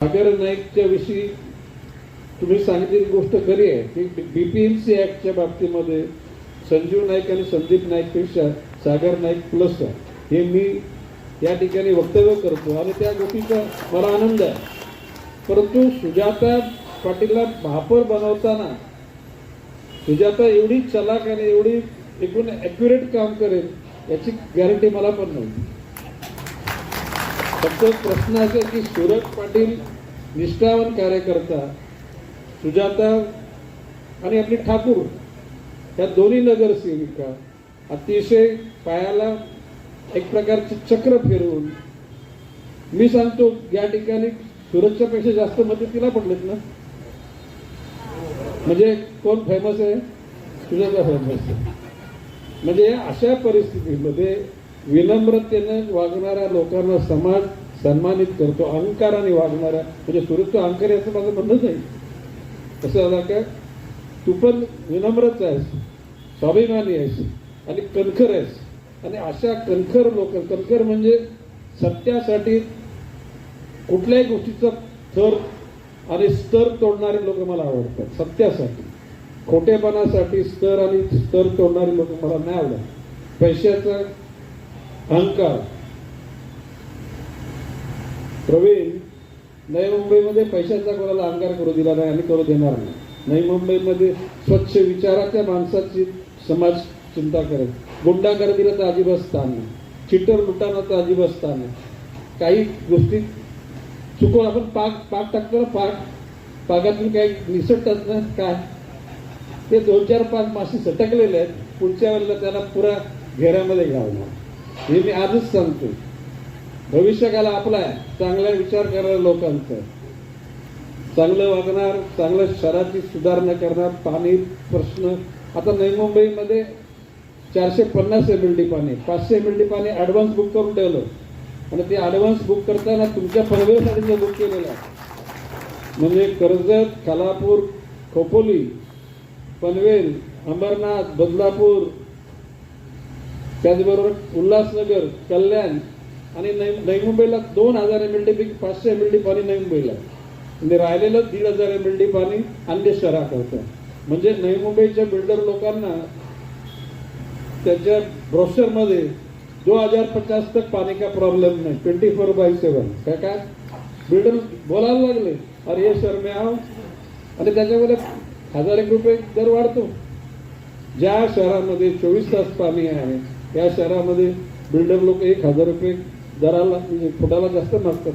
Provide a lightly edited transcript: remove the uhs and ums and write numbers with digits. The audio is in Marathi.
सागर नाईकच्या विषयी तुम्ही सांगितलेली गोष्ट खरी आहे की बीपीएमसी ऍक्टच्या बाबतीमध्ये संजीव नाईक आणि संदीप नाईकपेक्षा सागर नाईक प्लस आहे हे मी या ठिकाणी वक्तव्य करतो आणि त्या गोष्टीचा मला आनंद आहे. परंतु सुजाता पाटीलला महापौर बनवताना सुजाता एवढी चलाक आणि एवढी एकूण ॲक्युरेट काम करेल याची गॅरंटी मला पण नव्हती. फक्त प्रश्न असा की सूरज पाटील निष्ठावान कार्यकर्ता, सुजाता आणि आपली ठाकूर या दोन्ही नगरसेविका अतिशय पायाला एक प्रकारचे चक्र फिरवून मी सांगतो या ठिकाणी सूरजच्या पेक्षा जास्त मते तिला पडलेत ना. म्हणजे कोण फेमस आहे? सुजाता फेमस आहे. म्हणजे अशा परिस्थितीमध्ये विनम्रतेने वागणाऱ्या लोकांना समाज सन्मानित करतो. अहंकाराने वागणाऱ्या म्हणजे सुरजचा अहंकार याचं माझं म्हणणंच नाही. कसं झालं का तू पण विनम्रच आहेस, स्वाभिमानी आहेस आणि कणखर आहेस. आणि अशा कणखर लोक, कणखर म्हणजे सत्यासाठी कुठल्याही गोष्टीचा थर आणि स्तर तोडणारे लोक मला आवडतात. सत्यासाठी, खोटेपणासाठी स्तर तोडणारे लोक मला नाही आवडत. पैशाचा अहंकार. प्रवीण, नवी मुंबईमध्ये पैशाचा कोणाला अहंकार करू दिला नाही आणि करू देणार नाही. नवी मुंबईमध्ये स्वच्छ विचाराच्या माणसाची समाज चिंता करेल. गुंडागर्दीला तर अजिबात स्थान नाही, चिटर लुटाना तर अजिबात स्थान नाही. काही गोष्टी चुकून आपण पाक टाकतो ना, पाकातून काही निसटतात ना, काय ते 2-4-5 मासे सटकलेले आहेत. पुढच्या वेळेला त्याला पुरा घेऱ्यामध्ये घालणार. हे मी आजच सांगतो. भविष्यकाल आपला आहे. चांगला विचार करणाऱ्या लोकांचा, चांगलं वागणार, चांगलं शहराची सुधारणा करणार. पाणी प्रश्न आता नवी मुंबईमध्ये 450 MLD पाणी, 500 MLD पाणी ॲडव्हान्स बुक करून ठेवलं आणि ते ॲडव्हान्स बुक करताना तुमच्या फळवेसाठी बुक केलेलं आहे. म्हणजे कर्जत, खालापूर, खोपोली, पनवेल, अंबरनाथ, बदलापूर, त्याचबरोबर उल्हासनगर, कल्याण आणि नवी मुंबईला 2000 MLD पैकी 500 MLD पाणी नवी मुंबईला. म्हणजे राहिलेलं 1500 MLD पाणी अन्य शहराकरता. म्हणजे नवी मुंबईच्या बिल्डर लोकांना त्याच्या ब्रोशरमध्ये 2050 तक पानी का प्रॉब्लेम नहीं, 24/7. काय बिल्डर बोलायला लागले, अरे ये शहर में आओ. आणि त्याच्यामध्ये 1000 रुपये दर वाढतो. ज्या शहरामध्ये 24 तास पाणी आहे त्या शहरामध्ये बिल्डर लोक 1000 रुपये दराला म्हणजे फुटाला जास्त मागतात.